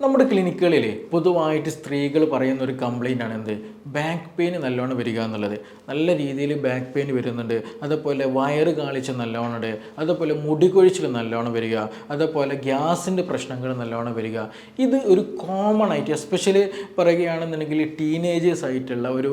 നമ്മുടെ ക്ലിനിക്കുകളിൽ പൊതുവായിട്ട് സ്ത്രീകൾ പറയുന്ന ഒരു കംപ്ലൈൻ്റ് ആണ് എന്ത്, ബാക്ക് പെയിൻ നല്ലോണം വരിക എന്നുള്ളത്. നല്ല രീതിയിൽ ബാക്ക് പെയിൻ വരുന്നുണ്ട്, അതുപോലെ വയറ് കാളിച്ച നല്ലോണം ഉണ്ട്, അതുപോലെ മുടി കൊഴിച്ചിൽ നല്ലോണം വരിക, അതുപോലെ ഗ്യാസിൻ്റെ പ്രശ്നങ്ങൾ നല്ലോണം വരിക. ഇത് ഒരു കോമൺ ആയിട്ട് എസ്പെഷ്യലി പറയുകയാണെന്നുണ്ടെങ്കിൽ ടീനേജേഴ്സ് ആയിട്ടുള്ള ഒരു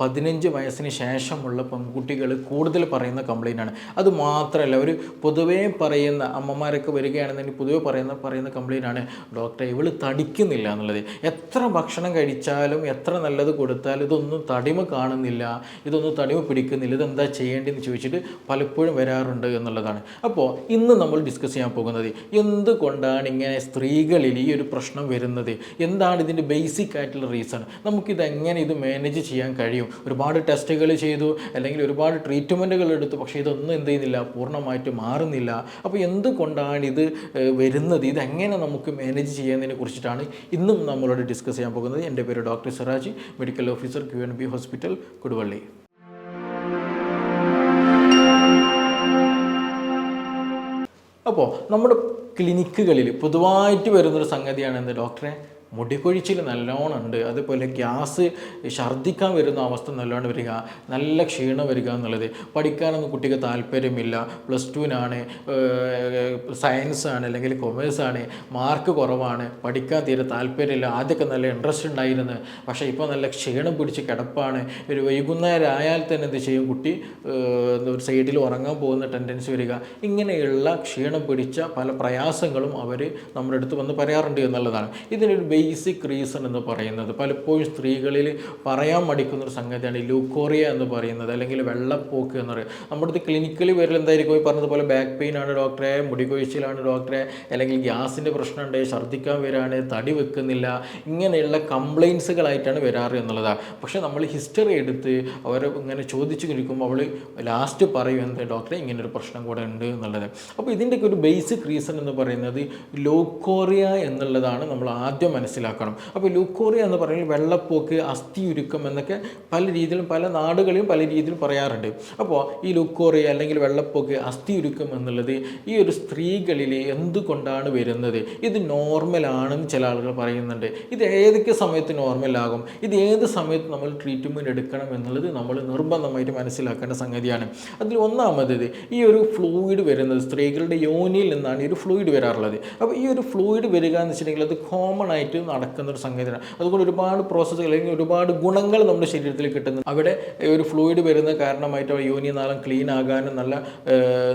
15 വയസ്സിന് ശേഷമുള്ള പെൺകുട്ടികൾ കൂടുതൽ പറയുന്ന കംപ്ലൈൻ്റ് ആണ്. അത് മാത്രമല്ല, ഒരു പൊതുവേ പറയുന്ന അമ്മമാരൊക്കെ വരികയാണെന്നുണ്ടെങ്കിൽ പൊതുവെ പറയുന്ന കംപ്ലൈൻ്റ് ആണ്, ഡോക്ടറെ ഇവൾ തടിക്കുന്നില്ല എന്നുള്ളത്. എത്ര ഭക്ഷണം കഴിച്ചാലും എത്ര നല്ലത് കൊടുത്താലും ഇതൊന്നും തടിമ കാണുന്നില്ല, ഇതൊന്നും തടിമ പിടിക്കുന്നില്ല, ഇതെന്താ ചെയ്യേണ്ടതെന്ന് ചോദിച്ചിട്ട് പലപ്പോഴും വരാറുണ്ട് എന്നുള്ളതാണ്. അപ്പോൾ ഇന്ന് നമ്മൾ ഡിസ്കസ് ചെയ്യാൻ പോകുന്നത് എന്തുകൊണ്ടാണ് ഇങ്ങനെ സ്ത്രീകളിൽ ഈ ഒരു പ്രശ്നം വരുന്നത്, എന്താണ് ഇതിൻ്റെ ബേസിക് ആയിട്ടുള്ള റീസൺ, നമുക്കിതെങ്ങനെ ഇത് മാനേജ് ചെയ്യാൻ കഴിയും. ഒരുപാട് ടെസ്റ്റുകൾ ചെയ്തു, അല്ലെങ്കിൽ ഒരുപാട് ട്രീറ്റ്മെൻറ്റുകൾ എടുത്തു, പക്ഷേ ഇതൊന്നും എന്ത് ചെയ്യുന്നില്ല, പൂർണ്ണമായിട്ട് മാറുന്നില്ല. അപ്പോൾ എന്തുകൊണ്ടാണ് ഇത് വരുന്നത്, ഇതെങ്ങനെ നമുക്ക് മാനേജ് ചെയ്യുന്നതിനെ കുറിച്ചിട്ടാണ് ഇന്നും നമ്മളോട് ഡിസ്കസ് ചെയ്യാൻ പോകുന്നത്. എൻ്റെ പേര് doctor Siraj, medical officer QNB hospital, Koduvally. അപ്പോൾ നമ്മുടെ ക്ലിനിക്കുകളിൽ പൊതുവായിട്ട് വരുന്നൊരു സംഗതിയാണ് എന്ത്, ഡോക്ടറെ മുടികൊഴിച്ചിൽ നല്ലോണം ഉണ്ട്, അതുപോലെ ഗ്യാസ്, ഛർദ്ദിക്കാൻ വരുന്ന അവസ്ഥ നല്ലോണം വരിക, നല്ല ക്ഷീണം വരിക എന്നുള്ളത്. പഠിക്കാനൊന്നും കുട്ടിക്ക് താല്പര്യമില്ല, +2-നാണ്, സയൻസാണ് അല്ലെങ്കിൽ കൊമേഴ്സാണ്, മാർക്ക് കുറവാണ്, പഠിക്കാൻ തീരെ താല്പര്യമില്ല. ആദ്യമൊക്കെ നല്ല ഇൻട്രസ്റ്റ് ഉണ്ടായിരുന്നു, പക്ഷേ ഇപ്പോൾ നല്ല ക്ഷീണം പിടിച്ച് കിടപ്പാണ്. ഒരു വൈകുന്നേരം ആയാൽ തന്നെ എന്ത് ചെയ്യും, കുട്ടി ഒരു സൈഡിൽ ഉറങ്ങാൻ പോകുന്ന ടെൻഡൻസി വരിക. ഇങ്ങനെയുള്ള ക്ഷീണം പിടിച്ച പല പ്രയാസങ്ങളും അവർ നമ്മുടെ അടുത്ത് വന്ന് പറയാറുണ്ട് എന്നുള്ളതാണ്. ഇതിനൊരു ബേസിക് റീസൺ എന്ന് പറയുന്നത് പലപ്പോഴും സ്ത്രീകളിൽ പറയാൻ മടിക്കുന്നൊരു സംഗതിയാണ് ലൂക്കോറിയ എന്ന് പറയുന്നത്, അല്ലെങ്കിൽ വെള്ളപ്പോക്ക് എന്ന് പറയുന്നത്. നമ്മുടെ ക്ലിനിക്കലി വരൽ എന്തായിരിക്കും, ഈ പറഞ്ഞതുപോലെ ബാക്ക് പെയിൻ ആണ് ഡോക്ടറെ, മുടികൊഴിച്ചിലാണ് ഡോക്ടറെ, അല്ലെങ്കിൽ ഗ്യാസിൻ്റെ പ്രശ്നമുണ്ട്, ഛർദ്ദിക്കാൻ വരാണ്, തടി വെക്കുന്നില്ല, ഇങ്ങനെയുള്ള കംപ്ലയിൻസുകളായിട്ടാണ് വരാറ് എന്നുള്ളതാണ്. പക്ഷേ നമ്മൾ ഹിസ്റ്ററി എടുത്ത് അവരെ ഇങ്ങനെ ചോദിച്ചു കഴിക്കുമ്പോൾ അവൾ ലാസ്റ്റ് പറയും എന്ത്, ഡോക്ടറെ ഇങ്ങനൊരു പ്രശ്നം കൂടെ ഉണ്ട് എന്നുള്ളത്. അപ്പോൾ ഇതിൻ്റെയൊക്കെ ഒരു ബേസിക് റീസൺ എന്ന് പറയുന്നത് ലൂക്കോറിയ എന്നുള്ളതാണ് നമ്മൾ ആദ്യം മനസ്സിലാക്കണം. അപ്പോൾ ലൂക്കോറിയ എന്ന് പറയുന്നത് വെള്ളപ്പോക്ക്, അസ്ഥിയുരുക്കം എന്നൊക്കെ പല രീതിയിലും പല നാടുകളിലും പല രീതിയിലും പറയാറുണ്ട്. അപ്പോൾ ഈ ലൂക്കോറിയ അല്ലെങ്കിൽ വെള്ളപ്പോക്ക്, അസ്ഥിയുരുക്കം എന്നുള്ളത് ഈ ഒരു സ്ത്രീകളിൽ എന്തുകൊണ്ടാണ് വരുന്നത്, ഇത് നോർമലാണെന്ന് ചില ആളുകൾ പറയുന്നുണ്ട്. ഇത് ഏതൊക്കെ സമയത്ത് നോർമലാകും, ഇത് ഏത് സമയത്ത് നമ്മൾ ട്രീറ്റ്മെൻറ്റ് എടുക്കണം എന്നുള്ളത് നമ്മൾ നിർബന്ധമായിട്ട് മനസ്സിലാക്കേണ്ട സംഗതിയാണ്. അതിൽ ഒന്നാമത് ഈ ഒരു ഫ്ലൂയിഡ് വരുന്നത് സ്ത്രീകളുടെ യോനിയിൽ നിന്നാണ് ഈ ഒരു ഫ്ലൂയിഡ് വരാറുള്ളത്. അപ്പോൾ ഈ ഒരു ഫ്ലൂയിഡ് വരിക എന്ന് വെച്ചിട്ടുണ്ടെങ്കിൽ അത് കോമൺ ആയിട്ട് നടക്കുന്നൊരു സംഗതിയാണ്. അതുകൊണ്ട് ഒരുപാട് പ്രോസസ്സുകൾ അല്ലെങ്കിൽ ഒരുപാട് ഗുണങ്ങൾ നമ്മുടെ ശരീരത്തിൽ കിട്ടുന്നു. അവിടെ ഒരു ഫ്ലൂയിഡ് വരുന്ന കാരണമായിട്ട് യോനി നാളം ക്ലീൻ ആകാനും നല്ല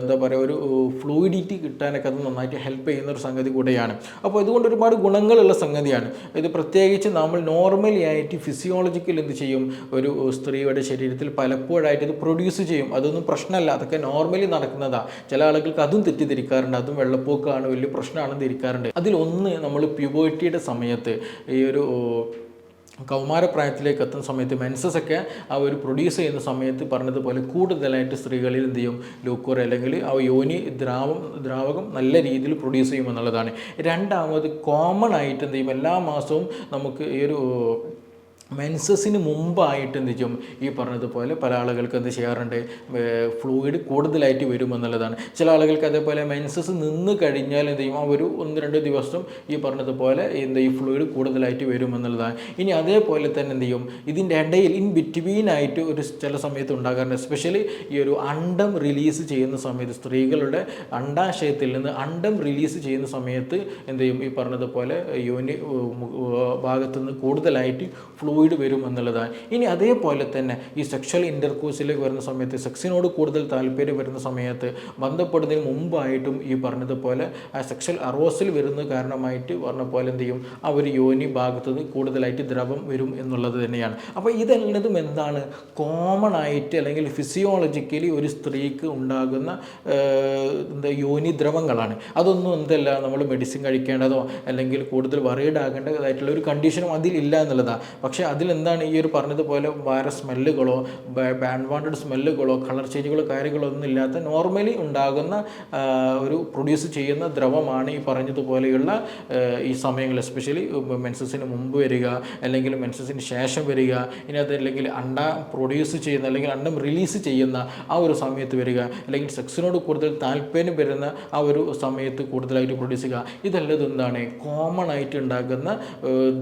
എന്താ പറയുക ഒരു ഫ്ലൂയിഡിറ്റി കിട്ടാനൊക്കെ അത് നന്നായിട്ട് ഹെൽപ്പ് ചെയ്യുന്ന ഒരു സംഗതി കൂടെയാണ്. അപ്പോൾ ഇതുകൊണ്ട് ഒരുപാട് ഗുണങ്ങളുള്ള സംഗതിയാണ് ഇത്. പ്രത്യേകിച്ച് നമ്മൾ നോർമലി ആയിട്ട് ഫിസിയോളജിക്കൽ എന്ത് ചെയ്യും, ഒരു സ്ത്രീയുടെ ശരീരത്തിൽ പലപ്പോഴായിട്ട് ഇത് പ്രൊഡ്യൂസ് ചെയ്യും. അതൊന്നും പ്രശ്നമല്ല, അതൊക്കെ നോർമലി നടക്കുന്നതാണ്. ചില ആളുകൾക്ക് അതും തെറ്റിദ്ധരിക്കാറുണ്ട്, അതും വെള്ളപ്പോക്കാണ് വലിയ പ്രശ്നമാണെന്ന് ധരിക്കാറുണ്ട്. അതിലൊന്ന്, നമ്മൾ പ്യൂബേർട്ടിയുടെ സമയത്ത് ഈ ഒരു കൗമാരപ്രായത്തിലേക്ക് എത്തുന്ന സമയത്ത് മെൻസസ് ഒക്കെ ആ ഒരു പ്രൊഡ്യൂസ് ചെയ്യുന്ന സമയത്ത് പറഞ്ഞതുപോലെ കൂടുതലായിട്ട് സ്ത്രീകളിൽ എന്ത് ചെയ്യും, ലൂക്കോറിയ അല്ലെങ്കിൽ ആ യോനി ദ്രാവകം നല്ല രീതിയിൽ പ്രൊഡ്യൂസ് ചെയ്യും എന്നുള്ളതാണ്. രണ്ടാമത്, കോമൺ ആയിട്ട് എന്ത് ചെയ്യും, എല്ലാ മാസവും നമുക്ക് ഈ ഒരു മെൻസസിന് മുമ്പായിട്ട് എന്ത് ചെയ്യും, ഈ പറഞ്ഞതുപോലെ പല ആളുകൾക്ക് എന്ത് ചെയ്യാറുണ്ട്, ഫ്ലൂയിഡ് കൂടുതലായിട്ട് വരുമെന്നുള്ളതാണ്. ചില ആളുകൾക്ക് അതേപോലെ മെൻസസ് നിന്ന് കഴിഞ്ഞാൽ എന്ത് ചെയ്യും, ആ ഒരു 1-2 ദിവസം ഈ പറഞ്ഞതുപോലെ ഈ ഫ്ലൂയിഡ് കൂടുതലായിട്ട് വരുമെന്നുള്ളതാണ്. ഇനി അതേപോലെ തന്നെ എന്ത് ചെയ്യും, ഇതിൻ്റെ ഇടയിൽ ഇൻ ബിറ്റ്വീനായിട്ട് ഒരു ചില സമയത്ത് ഉണ്ടാകാറുണ്ട്. എസ്പെഷ്യലി ഈ ഒരു അണ്ടം റിലീസ് ചെയ്യുന്ന സമയത്ത്, സ്ത്രീകളുടെ അണ്ടാശയത്തിൽ നിന്ന് അണ്ടം റിലീസ് ചെയ്യുന്ന സമയത്ത് എന്ത് ചെയ്യും, ഈ പറഞ്ഞതുപോലെ യോനി ഭാഗത്തുനിന്ന് കൂടുതലായിട്ട് ഫ്ലൂയിഡ് വരും എന്നുള്ളതാണ്. ഇനി അതേപോലെ തന്നെ ഈ സെക്ഷൽ ഇൻ്റർകോഴ്സിലേക്ക് വരുന്ന സമയത്ത്, സെക്സിനോട് കൂടുതൽ താല്പര്യം വരുന്ന സമയത്ത്, ബന്ധപ്പെടുന്നതിന് മുമ്പായിട്ടും ഈ പറഞ്ഞതുപോലെ ആ സെക്ഷൽ അറോസൽ വരുന്ന കാരണമായിട്ട് പറഞ്ഞ പോലെ എന്ത് ചെയ്യും, ആ ഒരു യോനി ഭാഗത്തുനിന്ന് കൂടുതലായിട്ട് ദ്രവം വരും എന്നുള്ളത് തന്നെയാണ്. അപ്പോൾ ഇതെല്ലതും എന്താണ്, കോമൺ ആയിട്ട് അല്ലെങ്കിൽ ഫിസിയോളജിക്കലി ഒരു സ്ത്രീക്ക് ഉണ്ടാകുന്ന യോനി ദ്രവങ്ങളാണ്. അതൊന്നും എന്തല്ല നമ്മൾ മെഡിസിൻ കഴിക്കേണ്ടതോ അല്ലെങ്കിൽ കൂടുതൽ വറീഡ് ആകേണ്ടതായിട്ടുള്ള ഒരു കണ്ടീഷനും അതിലില്ല എന്നുള്ളതാണ്. പക്ഷേ അതിലെന്താണ് ഈ ഒരു പറഞ്ഞതുപോലെ വേറെ സ്മെല്ലുകളോ അൺവാണ്ടഡ് സ്മെല്ലുകളോ കളർ ചേഞ്ചുകളോ കാര്യങ്ങളോ ഒന്നും ഇല്ലാത്ത നോർമലി ഉണ്ടാകുന്ന ഒരു പ്രൊഡ്യൂസ് ചെയ്യുന്ന ദ്രവമാണ് ഈ പറഞ്ഞതുപോലെയുള്ള ഈ സമയങ്ങൾ, എസ്പെഷ്യലി മെൻസസിന് മുമ്പ് വരിക അല്ലെങ്കിൽ മെൻസസിന് ശേഷം വരിക, ഇനി അതല്ലെങ്കിൽ അണ്ടം പ്രൊഡ്യൂസ് ചെയ്യുന്ന അല്ലെങ്കിൽ അണ്ടം റിലീസ് ചെയ്യുന്ന ആ ഒരു സമയത്ത് വരിക, അല്ലെങ്കിൽ സെക്സിനോട് കൂടുതൽ താല്പര്യം വരുന്ന ആ ഒരു സമയത്ത് കൂടുതലായിട്ട് പ്രൊഡ്യൂസ് ചെയ്യുക. ഇതെല്ലാം എന്താണ് കോമൺ ആയിട്ട് ഉണ്ടാകുന്ന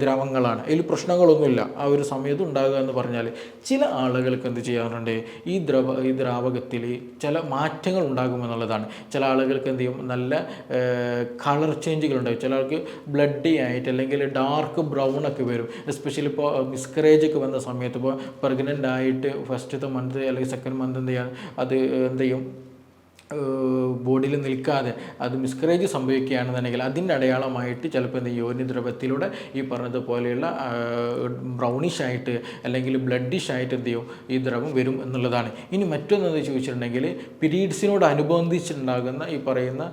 ദ്രവങ്ങളാണ്. അതിൽ പ്രശ്നങ്ങളൊന്നുമില്ല ആ ഒരു സമയത്ത് ഉണ്ടാകുക എന്ന് പറഞ്ഞാൽ. ചില ആളുകൾക്ക് എന്ത് ചെയ്യാറുണ്ട്, ഈ ദ്രാവകത്തിൽ ചില മാറ്റങ്ങൾ ഉണ്ടാകുമെന്നുള്ളതാണ്. ചില ആളുകൾക്ക് എന്ത് ചെയ്യും, നല്ല കളർ ചേഞ്ചുകൾ ഉണ്ടാകും. ചില ആൾക്ക് ബ്ലഡി ആയിട്ട് അല്ലെങ്കിൽ ഡാർക്ക് ബ്രൗൺ ഒക്കെ വരും. എസ്പെഷ്യലി ഇപ്പോൾ മിസ്കറേജ് ഒക്കെ വന്ന സമയത്ത്, ഇപ്പോൾ പ്രഗ്നൻ്റ് ആയിട്ട് ഫസ്റ്റത്തെ മന്ത് അല്ലെങ്കിൽ സെക്കൻഡ് മന്ത് എന്ത് ചെയ്യാൻ അത് എന്ത് ചെയ്യും, ബോഡിയിൽ നിൽക്കാതെ അത് മിസ്കറേജ് സംഭവിക്കുകയാണെന്നുണ്ടെങ്കിൽ അതിൻ്റെ അടയാളമായിട്ട് ചിലപ്പോൾ എന്ത് യോനി ദ്രവത്തിലൂടെ ഈ പറഞ്ഞതുപോലെയുള്ള ബ്രൗണിഷ് ആയിട്ട് അല്ലെങ്കിൽ ബ്ലഡിഷ് ആയിട്ട് എന്ത് ചെയ്യും ഈ ദ്രവം വരും എന്നുള്ളതാണ്. ഇനി മറ്റൊന്നെന്ന് ചോദിച്ചിട്ടുണ്ടെങ്കിൽ പീരീഡ്സിനോട് അനുബന്ധിച്ചുണ്ടാകുന്ന ഈ പറയുന്ന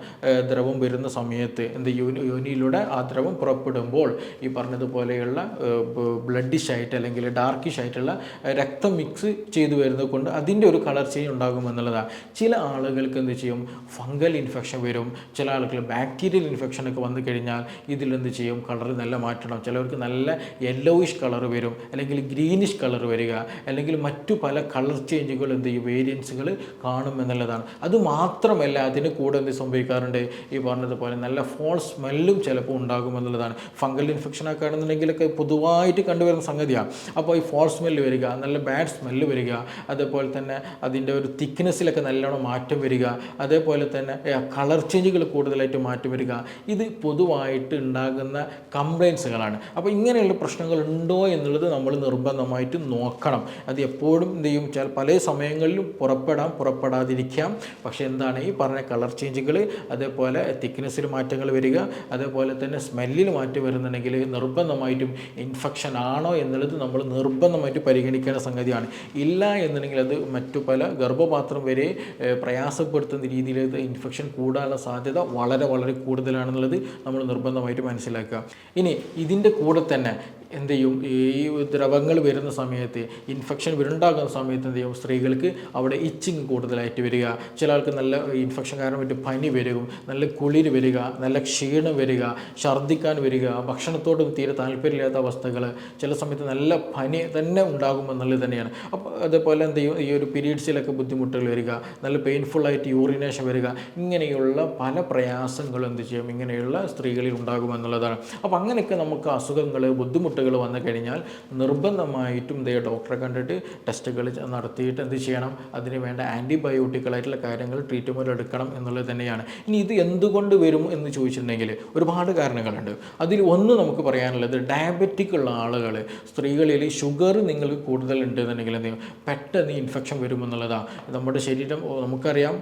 ദ്രവം വരുന്ന സമയത്ത് എന്ത് യോനിയിലൂടെ ആ ദ്രവം പുറപ്പെടുമ്പോൾ ഈ പറഞ്ഞതുപോലെയുള്ള ബ്ലഡിഷ് ആയിട്ട് അല്ലെങ്കിൽ ഡാർക്കിഷ് ആയിട്ടുള്ള രക്തം മിക്സ് ചെയ്തു വരുന്നത് കൊണ്ട് അതിൻ്റെ ഒരു കളർ ചേഞ്ച് ഉണ്ടാകുമെന്നുള്ളതാണ്. ചില ആളുകൾക്ക് എന്ത് ചെയ്യും, ഫംഗൽ ഇൻഫെക്ഷൻ വരും. ചില ആളുകൾ ബാക്ടീരിയൽ ഇൻഫെക്ഷനൊക്കെ വന്നു കഴിഞ്ഞാൽ ഇതിലെന്ത് ചെയ്യും, കളർ നല്ല മാറ്റണം. ചിലവർക്ക് നല്ല യെല്ലോയിഷ് കളർ വരും, അല്ലെങ്കിൽ ഗ്രീനിഷ് കളർ വരിക, അല്ലെങ്കിൽ മറ്റു പല കളർ ചേഞ്ചുകൾ എന്ത് ചെയ്യും, വേരിയൻസുകൾ കാണും എന്നുള്ളതാണ്. അതുമാത്രമല്ല അതിന് കൂടെ എന്ത് സംഭവിക്കാറുണ്ട്, ഈ പറഞ്ഞതുപോലെ നല്ല ഫോൾ സ്മെല്ലും ചിലപ്പോൾ ഉണ്ടാകുമെന്നുള്ളതാണ്. ഫംഗൽ ഇൻഫെക്ഷനൊക്കെ ആണെന്നുണ്ടെങ്കിലൊക്കെ പൊതുവായിട്ട് കണ്ടുവരുന്ന സംഗതിയാണ്. അപ്പോൾ ഈ ഫോൾ സ്മെല്ല് വരിക, നല്ല ബാഡ് സ്മെല്ല് വരിക, അതേപോലെ തന്നെ അതിൻ്റെ ഒരു തിക്നെസ്സിലൊക്കെ നല്ലോണം മാറ്റം വരിക, അതേപോലെ തന്നെ കളർ ചേഞ്ചുകൾ കൂടുതലായിട്ട് മാറ്റി വരിക, ഇത് പൊതുവായിട്ട് ഉണ്ടാകുന്ന കംപ്ലയിൻസുകളാണ്. അപ്പോൾ ഇങ്ങനെയുള്ള പ്രശ്നങ്ങൾ ഉണ്ടോ എന്നുള്ളത് നമ്മൾ നിർബന്ധമായിട്ട് നോക്കണം. അത് എപ്പോഴും എന്ത് ചെയ്യും, പല സമയങ്ങളിലും പുറപ്പെടാതിരിക്കാം. പക്ഷേ എന്താണ് ഈ പറഞ്ഞ കളർ ചേഞ്ചുകൾ, അതേപോലെ തിക്നെസ്സിൽ മാറ്റങ്ങൾ വരിക, അതേപോലെ തന്നെ സ്മെല്ലിൽ മാറ്റം വരുന്നുണ്ടെങ്കിൽ നിർബന്ധമായിട്ടും ഇൻഫെക്ഷൻ ആണോ എന്നുള്ളത് നമ്മൾ നിർബന്ധമായിട്ട് പരിഗണിക്കേണ്ട സംഗതിയാണ്. ഇല്ല എന്നുണ്ടെങ്കിൽ അത് മറ്റു പല ഗർഭപാത്രം വരെ പ്രയാസപ്പെടുത്തുന്ന രീതിയിൽ ഇൻഫെക്ഷൻ കൂടാനുള്ള സാധ്യത വളരെ വളരെ കൂടുതലാണെന്നുള്ളത് നമ്മൾ നിർബന്ധമായിട്ട് മനസ്സിലാക്കുക. ഇനി ഇതിൻ്റെ കൂടെ തന്നെ എന്ത് ചെയ്യും, ഈ ദ്രവങ്ങൾ വരുന്ന സമയത്ത് ഇൻഫെക്ഷൻ ഉണ്ടാകുന്ന സമയത്ത് എന്ത് ചെയ്യും, സ്ത്രീകൾക്ക് അവിടെ ഇച്ചിങ് കൂടുതലായിട്ട് വരിക, ചില ആൾക്ക് നല്ല ഇൻഫെക്ഷൻ കാരണമായിട്ട് പനി വരിക, നല്ല കുളിര് വരിക, നല്ല ക്ഷീണം വരിക, ഛർദ്ദിക്കാൻ വരിക, ഭക്ഷണത്തോട് തീരെ താല്പര്യമില്ലാത്ത അവസ്ഥകൾ, ചില സമയത്ത് നല്ല പനി തന്നെ ഉണ്ടാകുമെന്നുള്ളത് തന്നെയാണ്. അപ്പോൾ അതേപോലെ എന്ത് ചെയ്യും, ഈ ഒരു പീരീഡ്സിലൊക്കെ ബുദ്ധിമുട്ടുകൾ വരിക, നല്ല പെയിൻഫുള്ളായിട്ട് യൂറിനേഷൻ വരിക, ഇങ്ങനെയുള്ള പല പ്രയാസങ്ങളും എന്ത് ചെയ്യും ഇങ്ങനെയുള്ള സ്ത്രീകളിൽ ഉണ്ടാകുമെന്നുള്ളതാണ്. അപ്പോൾ അങ്ങനെയൊക്കെ നമുക്ക് അസുഖങ്ങൾ ബുദ്ധിമുട്ടുകൾ വന്നു കഴിഞ്ഞാൽ നിർബന്ധമായിട്ടും ഡോക്ടറെ കണ്ടിട്ട് ടെസ്റ്റുകൾ നടത്തിയിട്ട് എന്ത് ചെയ്യണം, അതിന് വേണ്ട ആൻറ്റിബയോട്ടിക്കുകളായിട്ടുള്ള കാര്യങ്ങൾ ട്രീറ്റ്മെൻറ്റ് എടുക്കണം എന്നുള്ളത് തന്നെയാണ്. ഇനി ഇത് എന്തുകൊണ്ട് വരും എന്ന് ചോദിച്ചിട്ടുണ്ടെങ്കിൽ ഒരുപാട് കാരണങ്ങളുണ്ട്. അതിൽ ഒന്ന് നമുക്ക് പറയാനുള്ളത്, ഡയബറ്റിക് ഉള്ള ആളുകൾ, സ്ത്രീകളിൽ ഷുഗർ നിങ്ങൾക്ക് കൂടുതലുണ്ട് എന്നുണ്ടെങ്കിൽ എന്ത് ചെയ്യും, പെട്ടെന്ന് ഇൻഫെക്ഷൻ വരുമെന്നുള്ളതാണ്. നമ്മുടെ ശരീരം നമുക്കറിയാം,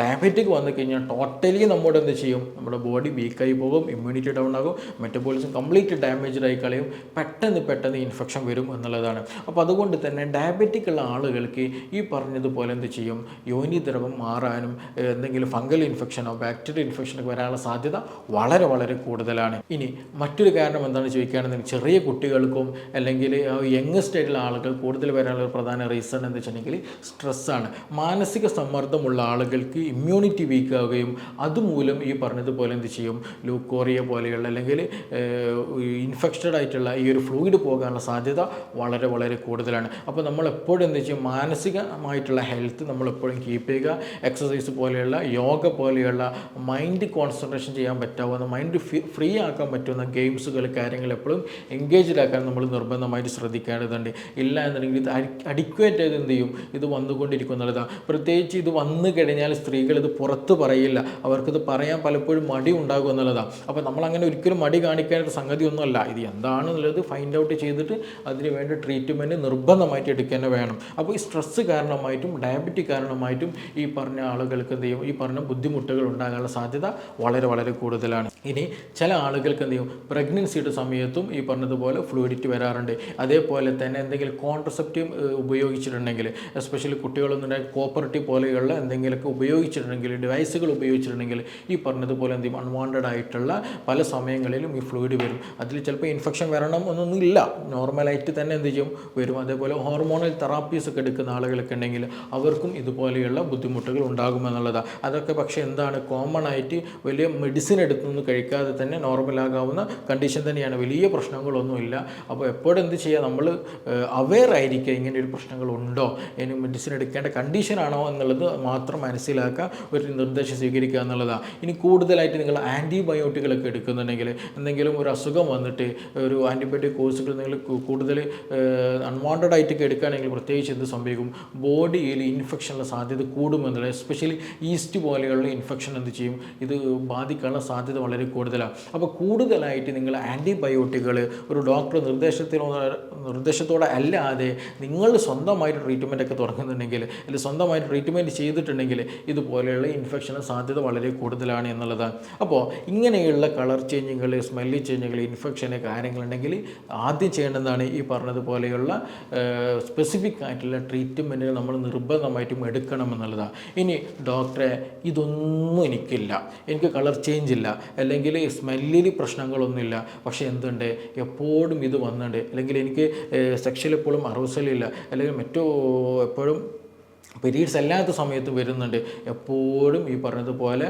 ഡയബറ്റിക് വന്നു കഴിഞ്ഞാൽ ടോട്ടലി നമ്മുടെ എന്ത് ചെയ്യും, നമ്മുടെ ബോഡി വീക്കായി പോകും, ഇമ്മ്യൂണിറ്റി ഡൗൺ ആകും, മെറ്റബോളിസം കംപ്ലീറ്റ് ഡാമേജ്ഡ് ആയി കളയും, പെട്ടെന്ന് ഇൻഫെക്ഷൻ വരും എന്നുള്ളതാണ്. അപ്പോൾ അതുകൊണ്ട് തന്നെ ഡയബറ്റിക് ഉള്ള ആളുകൾക്ക് ഈ പറഞ്ഞതുപോലെ എന്ത് ചെയ്യും, യോനി ദ്രവം മാറാനും എന്തെങ്കിലും ഫംഗൽ ഇൻഫെക്ഷനോ ബാക്ടീരിയൽ ഇൻഫെക്ഷനൊക്കെ വരാനുള്ള സാധ്യത വളരെ വളരെ കൂടുതലാണ്. ഇനി മറ്റൊരു കാരണം എന്താണെന്ന് ചോദിക്കുകയാണെന്നുണ്ടെങ്കിൽ, ചെറിയ കുട്ടികൾക്കും അല്ലെങ്കിൽ യങ്ങസ്റ്റ് ആയിട്ടുള്ള ആളുകൾ കൂടുതൽ വരാനുള്ള ഒരു പ്രധാന റീസൺ എന്ന് വെച്ചിട്ടുണ്ടെങ്കിൽ സ്ട്രെസ്സാണ്. മാനസിക സമ്മർദ്ദമുള്ള ആളുകൾക്ക് ഇമ്മ്യൂണിറ്റി വീക്ക് ആവുകയും അതുമൂലം ഈ പറഞ്ഞതുപോലെ എന്ത് ചെയ്യും, ലൂക്കോറിയ പോലെയുള്ള അല്ലെങ്കിൽ ഇൻഫെക്റ്റഡ് ആയിട്ടുള്ള ഈ ഒരു ഫ്ലൂയിഡ് പോകാനുള്ള സാധ്യത വളരെ വളരെ കൂടുതലാണ്. അപ്പോൾ നമ്മളെപ്പോഴും എന്ത് ചെയ്യും, മാനസികമായിട്ടുള്ള ഹെൽത്ത് നമ്മളെപ്പോഴും കീപ്പ് ചെയ്യുക. എക്സസൈസ് പോലെയുള്ള യോഗ പോലെയുള്ള മൈൻഡ് കോൺസെൻട്രേഷൻ ചെയ്യാൻ പറ്റാവുന്ന, മൈൻഡ് ഫ്രീ ആക്കാൻ പറ്റുന്ന ഗെയിംസുകൾ, കാര്യങ്ങൾ എപ്പോഴും എൻഗേജ്ഡ് ആക്കാൻ നമ്മൾ നിർബന്ധമായിട്ട് ശ്രദ്ധിക്കേണ്ടതുണ്ട്. ഇല്ല എന്നുണ്ടെങ്കിൽ ഇത് അഡിക്വേറ്റ് ആയത് എന്ത് ചെയ്യും, ഇത് വന്നുകൊണ്ടിരിക്കുന്നുള്ളതാണ്. പ്രത്യേകിച്ച് ഇത് വന്നു കഴിഞ്ഞാൽ സ്ത്രീകൾ ഇത് പുറത്ത് പറയില്ല, അവർക്കിത് പറയാൻ പലപ്പോഴും മടി ഉണ്ടാകും എന്നുള്ളതാണ്. അപ്പോൾ നമ്മളങ്ങനെ ഒരിക്കലും മടി കാണിക്കേണ്ട സംഗതി ഒന്നുമല്ല. ഇത് എന്താണെന്നുള്ളത് ഫൈൻഡ് ഔട്ട് ചെയ്തിട്ട് അതിന് വേണ്ട ട്രീറ്റ്മെൻറ്റ് നിർബന്ധമായിട്ട് എടുക്കുക വേണം. അപ്പോൾ ഈ സ്ട്രെസ്സ് കാരണമായിട്ടും ഡയബറ്റിക് കാരണമായിട്ടും ഈ പറഞ്ഞ ആളുകൾക്ക് എന്ത് ചെയ്യും, ഈ പറഞ്ഞ ബുദ്ധിമുട്ടുകൾ ഉണ്ടാകാനുള്ള സാധ്യത വളരെ വളരെ കൂടുതലാണ്. ഇനി ചില ആളുകൾക്ക് എന്ത് ചെയ്യും, പ്രഗ്നൻസിയുടെ സമയത്തും ഈ പറഞ്ഞതുപോലെ ഫ്ലൂയിഡിറ്റി വരാറുണ്ട്. അതേപോലെ തന്നെ എന്തെങ്കിലും കോൺട്രസെപ്റ്റീവ് ഉപയോഗിച്ചിട്ടുണ്ടെങ്കിൽ, എസ്പെഷ്യലി കുട്ടികളൊന്നും കോപ്പറേറ്റീവ് പോലെയുള്ള എന്തെങ്കിലുമൊക്കെ ഉപയോഗിച്ചിട്ടുണ്ടെങ്കിൽ, ഡിവൈസുകൾ ഉപയോഗിച്ചിട്ടുണ്ടെങ്കിൽ ഈ പറഞ്ഞതുപോലെ എന്ത് ചെയ്യും, അൺവാണ്ടഡ് ആയിട്ടുള്ള പല സമയങ്ങളിലും ഈ ഫ്ലൂയിഡ് വരും. അതിൽ ചിലപ്പോൾ ഇൻഫെക്ഷൻ വരണം എന്നൊന്നുമില്ല, നോർമലായിട്ട് തന്നെ എന്ത് ചെയ്യും വരും. അതേപോലെ ഹോർമോണൽ തെറാപ്പീസ് ഒക്കെ എടുക്കുന്ന ആളുകളൊക്കെ ഉണ്ടെങ്കിൽ അവർക്കും ഇതുപോലെയുള്ള ബുദ്ധിമുട്ടുകൾ ഉണ്ടാകുമെന്നുള്ളതാണ്. അതൊക്കെ പക്ഷേ എന്താണ് കോമൺ ആയിട്ട് വലിയ മെഡിസിൻ എടുത്തൊന്നും കഴിക്കാതെ തന്നെ നോർമലാകാവുന്ന കണ്ടീഷൻ തന്നെയാണ്, വലിയ പ്രശ്നങ്ങളൊന്നുമില്ല. അപ്പോൾ എപ്പോഴും എന്ത് ചെയ്യുക, നമ്മൾ അവെയർ ആയിരിക്കുക ഇങ്ങനെയൊരു പ്രശ്നങ്ങളുണ്ടോ, ഇനി മെഡിസിൻ എടുക്കേണ്ട കണ്ടീഷനാണോ എന്നുള്ളത് മാത്രം മനസ്സിലാക്കുക, ഒരു നിർദ്ദേശം സ്വീകരിക്കുക എന്നുള്ളതാണ്. ഇനി കൂടുതലായിട്ട് നിങ്ങൾ ആൻറ്റിബയോട്ടിക്കുകളൊക്കെ എടുക്കുന്നുണ്ടെങ്കിൽ, എന്തെങ്കിലും ഒരു അസുഖം വന്നിട്ട് ഒരു ആൻറ്റിബയോട്ടിക് കോഴ്സുകൾ നിങ്ങൾ കൂടുതൽ അൺവാണ്ടഡ് ആയിട്ടൊക്കെ എടുക്കുകയാണെങ്കിൽ പ്രത്യേകിച്ച് എന്ത് സംഭവിക്കും, ബോഡിയിൽ ഇൻഫെക്ഷനുള്ള സാധ്യത കൂടുമെന്നുള്ളത്. എസ്പെഷ്യലി ഈസ്റ്റ് പോലെയുള്ള ഇൻഫെക്ഷൻ എന്ത് ചെയ്യും, ഇത് ബാധിക്കാനുള്ള സാധ്യത വളരെ കൂടുതലാണ്. അപ്പോൾ കൂടുതലായിട്ട് നിങ്ങൾ ആൻറ്റിബയോട്ടിക്കുകൾ ഒരു ഡോക്ടർ നിർദ്ദേശത്തോടെ അല്ലാതെ നിങ്ങൾ സ്വന്തമായിട്ട് ട്രീറ്റ്മെൻ്റ് ഒക്കെ തുടങ്ങുന്നുണ്ടെങ്കിൽ, അല്ലെങ്കിൽ സ്വന്തമായിട്ട് ട്രീറ്റ്മെൻറ്റ് ചെയ്തിട്ടുണ്ടെങ്കിൽ ഇതുപോലെയുള്ള ഇൻഫെക്ഷന് സാധ്യത വളരെ കൂടുതലാണ് എന്നുള്ളതാണ്. അപ്പോൾ ഇങ്ങനെയുള്ള കളർ ചേഞ്ചുകൾ, സ്മെല്ല് ചേഞ്ചുകൾ, ഇൻഫെക്ഷന് കാര്യങ്ങളുണ്ടെങ്കിൽ ആദ്യം ചെയ്യേണ്ടതാണ് ഈ പറഞ്ഞതുപോലെയുള്ള സ്പെസിഫിക് ആയിട്ടുള്ള ട്രീറ്റ്മെൻറ്റുകൾ നമ്മൾ നിർബന്ധമായിട്ടും എടുക്കണമെന്നുള്ളതാണ്. ഇനി ഡോക്ടറെ ഇതൊന്നും എനിക്കില്ല, എനിക്ക് കളർ ചേഞ്ച് ഇല്ല, അല്ലെങ്കിൽ സ്മെല്ലിൽ പ്രശ്നങ്ങളൊന്നുമില്ല, പക്ഷേ എന്തുണ്ട് എപ്പോഴും ഇത് വന്നുണ്ട്, അല്ലെങ്കിൽ എനിക്ക് സെക്ഷൽ എപ്പോഴും അറൂസലില്ല, അല്ലെങ്കിൽ എപ്പോഴും പീരീഡ്സ് അല്ലാത്ത സമയത്ത് വരുന്നുണ്ട്, എപ്പോഴും ഈ പറഞ്ഞതുപോലെ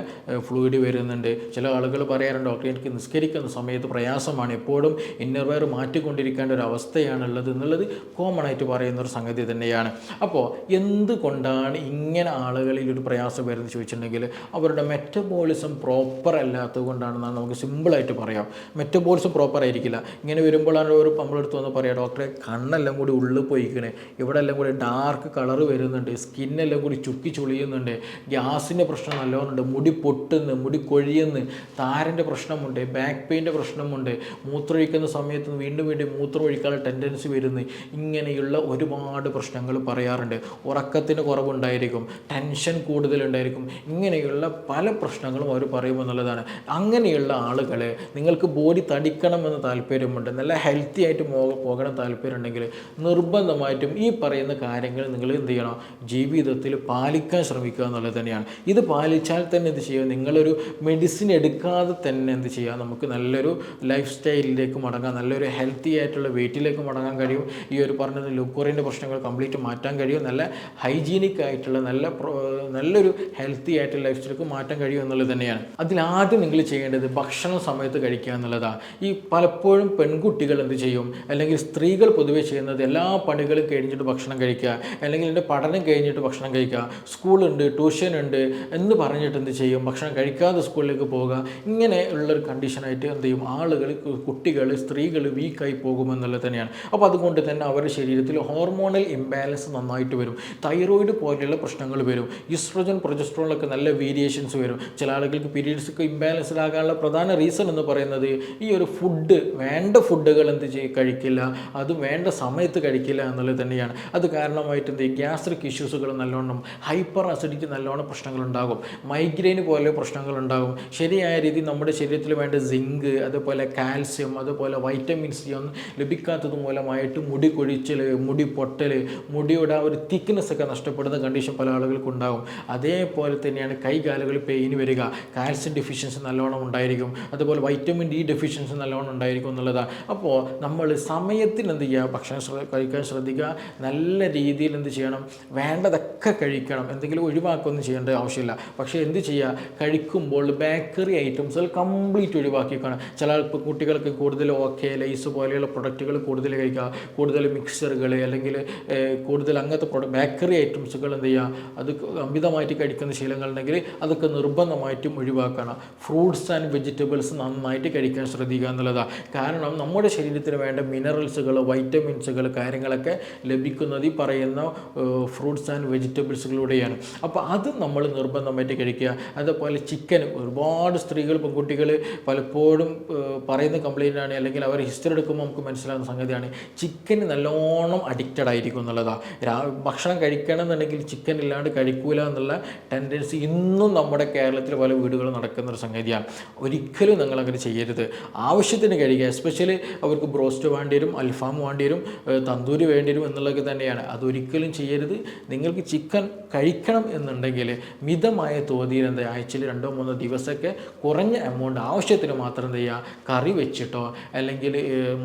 ഫ്ലൂയിഡ് വരുന്നുണ്ട്. ചില ആളുകൾ പറയാറുണ്ട്, ഡോക്ടർ എനിക്ക് നിസ്കരിക്കുന്ന സമയത്ത് പ്രയാസമാണ്, എപ്പോഴും ഇന്നർവെയർ മാറ്റിക്കൊണ്ടിരിക്കേണ്ട ഒരു അവസ്ഥയാണുള്ളത് എന്നുള്ളത് കോമൺ ആയിട്ട് പറയുന്ന ഒരു സംഗതി തന്നെയാണ്. അപ്പോൾ എന്തുകൊണ്ടാണ് ഇങ്ങനെ ആളുകളിൽ ഒരു പ്രയാസം വരുന്നത് ചോദിച്ചിട്ടുണ്ടെങ്കിൽ അവരുടെ മെറ്റബോളിസം പ്രോപ്പർ അല്ലാത്തത് കൊണ്ടാണെന്നാണ് നമുക്ക് സിമ്പിളായിട്ട് പറയാം. മെറ്റബോളിസം പ്രോപ്പർ ആയിരിക്കില്ല. ഇങ്ങനെ വരുമ്പോഴാണ് നമ്മളെടുത്ത് വന്ന് പറയാം, ഡോക്ടറെ കണ്ണെല്ലാം കൂടി ഉള്ളിൽ പോയിക്കണേ, ഇവിടെ എല്ലാം കൂടി ഡാർക്ക് കളർ വരുന്നുണ്ട്, സ്കിന്നെല്ലാം കൂടി ചുക്കി ചുളിയുന്നുണ്ട്, ഗ്യാസിൻ്റെ പ്രശ്നം നല്ലോണമുണ്ട്, മുടി പൊട്ടുന്നു, മുടി കൊഴിയുന്നു, താരൻ്റെ പ്രശ്നമുണ്ട്, ബാക്ക് പെയിൻ്റെ പ്രശ്നമുണ്ട്, മൂത്രമൊഴിക്കുന്ന സമയത്ത് വീണ്ടും മൂത്രം ഒഴിക്കാനുള്ള ടെൻഡൻസി വരുന്നു, ഇങ്ങനെയുള്ള ഒരുപാട് പ്രശ്നങ്ങൾ പറയാറുണ്ട്. ഉറക്കത്തിന് കുറവുണ്ടായിരിക്കും, ടെൻഷൻ കൂടുതലുണ്ടായിരിക്കും, ഇങ്ങനെയുള്ള പല പ്രശ്നങ്ങളും അവർ പറയുമെന്നുള്ളതാണ്. അങ്ങനെയുള്ള ആളുകളെ നിങ്ങൾക്ക് ബോഡി തടിക്കണമെന്ന് താല്പര്യമുണ്ട്, നല്ല ഹെൽത്തി ആയിട്ട് പോകണം താല്പര്യമുണ്ടെങ്കിൽ നിർബന്ധമായിട്ടും ഈ പറയുന്ന കാര്യങ്ങൾ നിങ്ങൾ എന്ത് ചെയ്യണം, ജീവിതത്തിൽ പാലിക്കാൻ ശ്രമിക്കുക എന്നുള്ളത് തന്നെയാണ്. ഇത് പാലിച്ചാൽ തന്നെ എന്ത് ചെയ്യുക, നിങ്ങളൊരു മെഡിസിൻ എടുക്കാതെ തന്നെ എന്ത് ചെയ്യുക, നമുക്ക് നല്ലൊരു ലൈഫ് സ്റ്റൈലിലേക്ക് മടങ്ങാൻ, നല്ലൊരു ഹെൽത്തി ആയിട്ടുള്ള വെയിറ്റിലേക്ക് മടങ്ങാൻ കഴിയും. ഈ ഒരു പറഞ്ഞത് ലുക്കോറിൻ്റെ പ്രശ്നങ്ങൾ കംപ്ലീറ്റ് മാറ്റാൻ കഴിയും, നല്ല ഹൈജീനിക് ആയിട്ടുള്ള നല്ലൊരു ഹെൽത്തി ആയിട്ടുള്ള ലൈഫ് സ്റ്റൈലിലേക്ക് മാറ്റാൻ കഴിയും എന്നുള്ളത് തന്നെയാണ്. അതിലാദ്യം നിങ്ങൾ ചെയ്യേണ്ടത് ഭക്ഷണ സമയത്ത് കഴിക്കുക എന്നുള്ളതാണ്. ഈ പലപ്പോഴും പെൺകുട്ടികൾ എന്ത് ചെയ്യും, അല്ലെങ്കിൽ സ്ത്രീകൾ പൊതുവെ ചെയ്യുന്നത് എല്ലാ പണികളും കഴിഞ്ഞിട്ട് ഭക്ഷണം കഴിക്കുക, അല്ലെങ്കിൽ എൻ്റെ പഠനം കഴിഞ്ഞിട്ട് ഭക്ഷണം കഴിക്കുക, സ്കൂളുണ്ട്, ട്യൂഷൻ ഉണ്ട് എന്ന് പറഞ്ഞിട്ട് എന്ത് ചെയ്യും, ഭക്ഷണം കഴിക്കാതെ സ്കൂളിലേക്ക് പോവുക. ഇങ്ങനെ ഉള്ളൊരു കണ്ടീഷനായിട്ട് എന്ത് ചെയ്യും, ആളുകൾ, കുട്ടികൾ, സ്ത്രീകൾ വീക്കായി പോകുമെന്നുള്ളത് തന്നെയാണ്. അപ്പോൾ അതുകൊണ്ട് തന്നെ അവരുടെ ശരീരത്തിൽ ഹോർമോണൽ ഇംബാലൻസ് നന്നായിട്ട് വരും, തൈറോയിഡ് പോലെയുള്ള പ്രശ്നങ്ങൾ വരും, ഈസ്ട്രോജൻ പ്രൊജസ്ട്രോണിലൊക്കെ നല്ല വേരിയേഷൻസ് വരും. ചില ആളുകൾക്ക് പീരീഡ്സൊക്കെ ഇംബാലൻസ്ഡ് ആകാനുള്ള പ്രധാന റീസൺ എന്ന് പറയുന്നത് ഈ ഒരു വേണ്ട ഫുഡുകൾ കഴിക്കില്ല, അത് വേണ്ട സമയത്ത് കഴിക്കില്ല എന്നുള്ളത് തന്നെയാണ്. അത് കാരണമായിട്ട് എന്ത് ചെയ്യും, ഗ്യാസ്ട്രിക് ഇഷ്യൂസുകൾ നല്ലോണം, ഹൈപ്പർ അസിഡിറ്റി നല്ലോണം പ്രശ്നങ്ങളുണ്ടാകും, മൈഗ്രെയിന് പോലെ പ്രശ്നങ്ങളുണ്ടാകും. ശരിയായ രീതിയിൽ നമ്മുടെ ശരീരത്തിൽ വേണ്ട സിങ്ക്, അതുപോലെ കാൽസ്യം, അതുപോലെ വൈറ്റമിൻ സി ഒന്നും ലഭിക്കാത്തത് മൂലമായിട്ട് മുടി കൊഴിച്ചൽ, മുടി പൊട്ടൽ, മുടിയുടെ ആ ഒരു തിക്നെസ് ഒക്കെ നഷ്ടപ്പെടുന്ന കണ്ടീഷൻ പല ആളുകൾക്കും ഉണ്ടാകും. അതേപോലെ തന്നെയാണ് കൈകാലുകളിൽ പെയിൻ വരിക, കാൽസ്യം ഡെഫിഷ്യൻസി നല്ലോണം ഉണ്ടായിരിക്കും, അതുപോലെ വൈറ്റമിൻ ഡി ഡെഫിഷ്യൻസി നല്ലോണം ഉണ്ടായിരിക്കും എന്നുള്ളതാണ്. അപ്പോൾ നമ്മൾ സമയത്തിന് എന്ത് ചെയ്യുക, ഭക്ഷണം കഴിക്കാൻ ശ്രദ്ധിക്കുക, നല്ല രീതിയിൽ എന്ത് ചെയ്യണം, വേണ്ടതൊക്കെ കഴിക്കണം, എന്തെങ്കിലും ഒഴിവാക്കുകയൊന്നും ചെയ്യേണ്ട ആവശ്യമില്ല. പക്ഷേ എന്ത് ചെയ്യുക, കഴിക്കുമ്പോൾ ബേക്കറി ഐറ്റംസുകൾ കംപ്ലീറ്റ് ഒഴിവാക്കിക്കണം. ചില കുട്ടികൾക്ക് കൂടുതൽ ലൈസ് പോലെയുള്ള പ്രൊഡക്റ്റുകൾ കൂടുതൽ കഴിക്കുക, കൂടുതൽ മിക്സറുകൾ, അല്ലെങ്കിൽ കൂടുതൽ അങ്ങനത്തെ ബേക്കറി ഐറ്റംസുകൾ എന്ത് ചെയ്യുക, അത് അമിതമായിട്ട് കഴിക്കുന്ന ശീലങ്ങളുണ്ടെങ്കിൽ അതൊക്കെ നിർബന്ധമായിട്ടും ഒഴിവാക്കണം. ഫ്രൂട്ട്സ് ആൻഡ് വെജിറ്റബിൾസ് നന്നായിട്ട് കഴിക്കാൻ ശ്രദ്ധിക്കുക എന്നുള്ളതാണ്. കാരണം നമ്മുടെ ശരീരത്തിന് വേണ്ട മിനറൽസുകൾ, വൈറ്റമിൻസുകൾ കാര്യങ്ങളൊക്കെ ലഭിക്കുന്നത് ഈ പറയുന്ന ഫ്രൂട്ട്സ് ആൻഡ് വെജിറ്റബിൾസുകളിലൂടെയാണ്. അപ്പോൾ അത് നമ്മൾ നിർബന്ധമായിട്ട് കഴിക്കുക. അതുപോലെ ചിക്കൻ, ഒരുപാട് സ്ത്രീകൾ, പെൺകുട്ടികൾ പലപ്പോഴും പറയുന്ന കംപ്ലയിൻ്റാണ്, അല്ലെങ്കിൽ അവർ ഹിസ്റ്ററി എടുക്കുമ്പോൾ നമുക്ക് മനസ്സിലാകുന്ന സംഗതിയാണ്, ചിക്കന് നല്ലോണം അഡിക്റ്റഡ് ആയിരിക്കും എന്നുള്ളതാണ്. ഭക്ഷണം കഴിക്കണം എന്നുണ്ടെങ്കിൽ ചിക്കൻ ഇല്ലാണ്ട് കഴിക്കൂല എന്നുള്ള ടെൻഡൻസി ഇന്നും നമ്മുടെ കേരളത്തിൽ പല വീടുകളും നടക്കുന്നൊരു സംഗതിയാണ്. ഒരിക്കലും നിങ്ങളങ്ങനെ ചെയ്യരുത്. ആവശ്യത്തിന് കഴിക്കുക. എസ്പെഷ്യലി അവർക്ക് ബ്രോസ്റ്റ് വേണ്ടി വരും, അൽഫാം വേണ്ടി വരും, തന്തൂരി വേണ്ടി വരും എന്നുള്ളത് തന്നെയാണ്. അതൊരിക്കലും ചെയ്യരുത്. നിങ്ങൾ നിങ്ങൾക്ക് ചിക്കൻ കഴിക്കണം എന്നുണ്ടെങ്കിൽ മിതമായ തോതിൽ എന്താ ആഴ്ചയിൽ 2-3 ദിവസമൊക്കെ കുറഞ്ഞ എമൗണ്ട് ആവശ്യത്തിന് മാത്രം എന്ത് ചെയ്യുക, കറി വെച്ചിട്ടോ അല്ലെങ്കിൽ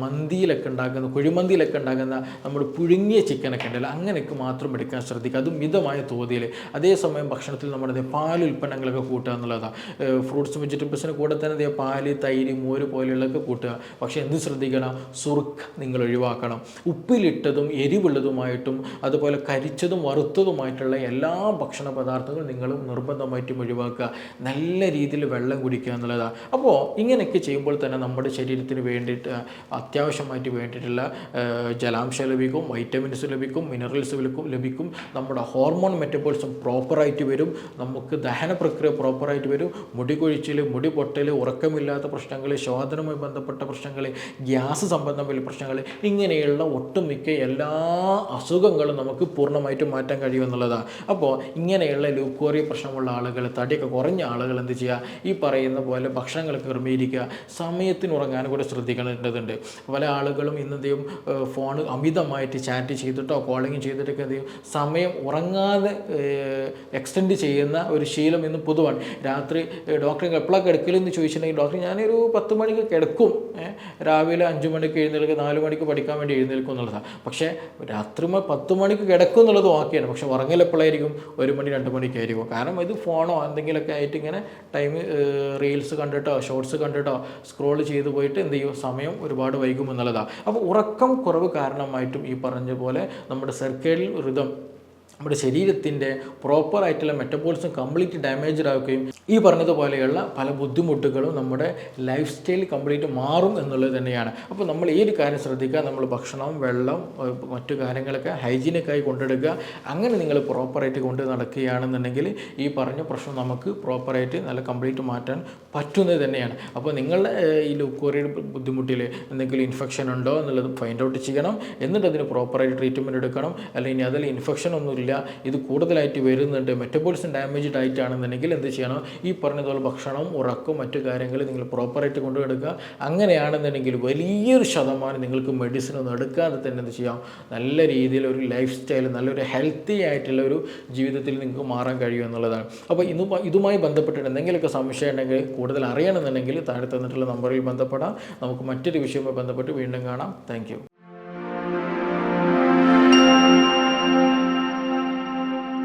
മന്തിയിലൊക്കെ ഉണ്ടാക്കുന്ന കുഴിമന്തിയിലൊക്കെ ഉണ്ടാക്കുന്ന നമ്മൾ പുഴുങ്ങിയ ചിക്കനൊക്കെ ഉണ്ടല്ലോ അങ്ങനെയൊക്കെ മാത്രം എടുക്കാൻ ശ്രദ്ധിക്കുക, അതും മിതമായ തോതിൽ. അതേസമയം ഭക്ഷണത്തിൽ നമ്മുടെ പാൽ ഉൽപ്പന്നങ്ങളൊക്കെ കൂട്ടുക എന്നുള്ളതാണ്. ഫ്രൂട്ട്സ് വെജിറ്റബിൾസിന് കൂടെ തന്നെ എന്ത് ചെയ്യുക, പാല്, തൈര്, മോര് പോലെയുള്ളതൊക്കെ കൂട്ടുക. പക്ഷേ എന്ത് ശ്രദ്ധിക്കണം, സുറുക്ക് നിങ്ങൾ ഒഴിവാക്കണം. ഉപ്പിലിട്ടതും എരിവുള്ളതുമായിട്ടും അതുപോലെ കരിച്ചതും വറുത്തതുമായിട്ടുള്ള എല്ലാ ഭക്ഷണ പദാർത്ഥങ്ങളും നിങ്ങൾ നിർബന്ധമായിട്ടും ഒഴിവാക്കുക. നല്ല രീതിയിൽ വെള്ളം കുടിക്കുക എന്നുള്ളതാണ്. അപ്പോൾ ഇങ്ങനെയൊക്കെ ചെയ്യുമ്പോൾ തന്നെ നമ്മുടെ ശരീരത്തിന് വേണ്ടിയിട്ട് അത്യാവശ്യമായിട്ട് വേണ്ടിയിട്ടുള്ള ജലാംശം ലഭിക്കും, വൈറ്റമിൻസ് ലഭിക്കും, മിനറൽസ് ലഭിക്കും, നമ്മുടെ ഹോർമോൺ മെറ്റബോളിസം പ്രോപ്പറായിട്ട് വരും, നമുക്ക് ദഹന പ്രക്രിയ പ്രോപ്പറായിട്ട് വരും, മുടി കൊഴിച്ചിൽ, മുടി പൊട്ടൽ, ഉറക്കമില്ലാത്ത പ്രശ്നങ്ങൾ, ശോധനവുമായി ബന്ധപ്പെട്ട പ്രശ്നങ്ങൾ, ഗ്യാസ് സംബന്ധമായ പ്രശ്നങ്ങൾ, ഇങ്ങനെയുള്ള ഒട്ടുമിക്ക എല്ലാ അസുഖങ്ങളും നമുക്ക് പൂർണ്ണമായിട്ടും മാറ്റാൻ കഴിയുമെന്നുള്ളതാണ്. അപ്പോൾ ഇങ്ങനെയുള്ള ലൂക്കോറിയ പ്രശ്നമുള്ള ആളുകൾ, തടിയൊക്കെ കുറഞ്ഞ ആളുകൾ എന്ത് ചെയ്യുക, ഈ പറയുന്ന പോലെ ഭക്ഷണങ്ങളൊക്കെ ക്രമീകരിക്കുക, സമയത്തിന് ഉറങ്ങാൻ കൂടെ ശ്രദ്ധിക്കേണ്ടതുണ്ട്. പല ആളുകളും ഇന്നെന്തെയും ഫോൺ അമിതമായിട്ട് ചാറ്റ് ചെയ്തിട്ടോ കോളിങ് ചെയ്തിട്ടൊക്കെ എന്ത് ചെയ്യും, സമയം ഉറങ്ങാതെ എക്സ്റ്റെൻഡ് ചെയ്യുന്ന ഒരു ശീലം ഇന്ന് പൊതുവാണ്. രാത്രി ഡോക്ടറെ എപ്പോഴാണ് കിടക്കലെന്ന് ചോദിച്ചിട്ടുണ്ടെങ്കിൽ ഡോക്ടർ ഞാനൊരു 10 മണിക്ക് കിടക്കും, രാവിലെ 5 മണിക്ക് എഴുന്നേൽക്കും, 4 മണിക്ക് പഠിക്കാൻ വേണ്ടി എഴുന്നേൽക്കും എന്നുള്ളതാണ്. പക്ഷേ രാത്രി 10 മണിക്ക് കിടക്കും എന്നുള്ളത് ഓക്കെയാണ്, പക്ഷേ ഉറങ്ങൽ എപ്പോഴായിരിക്കും, 1 മണി 2 മണിക്കായിരിക്കും. കാരണം ഇത് ഫോണോ എന്തെങ്കിലുമൊക്കെ ആയിട്ട് ഇങ്ങനെ ടൈം റീൽസ് കണ്ടിട്ടോ ഷോർട്സ് കണ്ടിട്ടോ സ്ക്രോൾ ചെയ്ത് പോയിട്ട് എന്ത് ചെയ്യും, സമയം ഒരുപാട് വൈകും എന്നുള്ളതാണ്. അപ്പോൾ ഉറക്കം കുറവ് കാരണമായിട്ടും ഈ പറഞ്ഞ പോലെ നമ്മുടെ സർക്കേഡിയൽ റിതം, നമ്മുടെ ശരീരത്തിൻ്റെ പ്രോപ്പറായിട്ടുള്ള മെറ്റബോളിസം കംപ്ലീറ്റ് ഡാമേജ്ഡ് ആവുകയും ഈ പറഞ്ഞതുപോലെയുള്ള പല ബുദ്ധിമുട്ടുകളും നമ്മുടെ ലൈഫ് സ്റ്റൈൽ കംപ്ലീറ്റ് മാറും എന്നുള്ളത് തന്നെയാണ്. അപ്പോൾ നമ്മൾ ഈ ഒരു കാര്യം ശ്രദ്ധിക്കുക, നമ്മൾ ഭക്ഷണം, വെള്ളം, മറ്റു കാര്യങ്ങളൊക്കെ ഹൈജീനിക്കായി കൊണ്ടെടുക്കുക. അങ്ങനെ നിങ്ങൾ പ്രോപ്പറായിട്ട് കൊണ്ട് നടക്കുകയാണെന്നുണ്ടെങ്കിൽ ഈ പറഞ്ഞ പ്രശ്നം നമുക്ക് പ്രോപ്പറായിട്ട് നല്ല കംപ്ലീറ്റ് മാറ്റാൻ പറ്റുന്നത് തന്നെയാണ്. അപ്പോൾ നിങ്ങളുടെ ഈ ലൂക്കോറിയയുടെ ബുദ്ധിമുട്ടിൽ എന്തെങ്കിലും ഇൻഫെക്ഷൻ ഉണ്ടോ എന്നുള്ളത് ഫൈൻഡ് ഔട്ട് ചെയ്യണം. എന്നിട്ട് അതിന് പ്രോപ്പറായിട്ട് ട്രീറ്റ്മെൻറ്റ് എടുക്കണം. അല്ലെങ്കിൽ അതിൽ ഇൻഫെക്ഷൻ ഒന്നുമില്ല, ഇത് കൂടുതലായിട്ട് വരുന്നുണ്ട്, മെറ്റബോളിസം ഡാമേജ്ഡ് ആയിട്ടാണെന്നുണ്ടെങ്കിൽ എന്ത് ചെയ്യണം, ഈ പറഞ്ഞതുപോലെ ഭക്ഷണവും ഉറക്കവും മറ്റു കാര്യങ്ങൾ നിങ്ങൾ പ്രോപ്പറായിട്ട് കൊണ്ടുവെടുക്കുക. അങ്ങനെയാണെന്നുണ്ടെങ്കിൽ വലിയൊരു ശതമാനം നിങ്ങൾക്ക് മെഡിസിൻ ഒന്നും എടുക്കാതെ തന്നെ എന്ത് ചെയ്യാം, നല്ല രീതിയിൽ ഒരു ലൈഫ് സ്റ്റൈൽ, നല്ലൊരു ഹെൽത്തി ആയിട്ടുള്ള ഒരു ജീവിതത്തിൽ നിങ്ങൾക്ക് മാറാൻ കഴിയും എന്നുള്ളതാണ്. അപ്പോൾ ഇതുമായി ബന്ധപ്പെട്ടിട്ട് എന്തെങ്കിലുമൊക്കെ സംശയം ഉണ്ടെങ്കിൽ, കൂടുതൽ അറിയണമെന്നുണ്ടെങ്കിൽ താഴെ തന്നിട്ടുള്ള നമ്പറിൽ ബന്ധപ്പെടാം. നമുക്ക് മറ്റൊരു വിഷയവുമായി ബന്ധപ്പെട്ട് വീണ്ടും കാണാം. താങ്ക്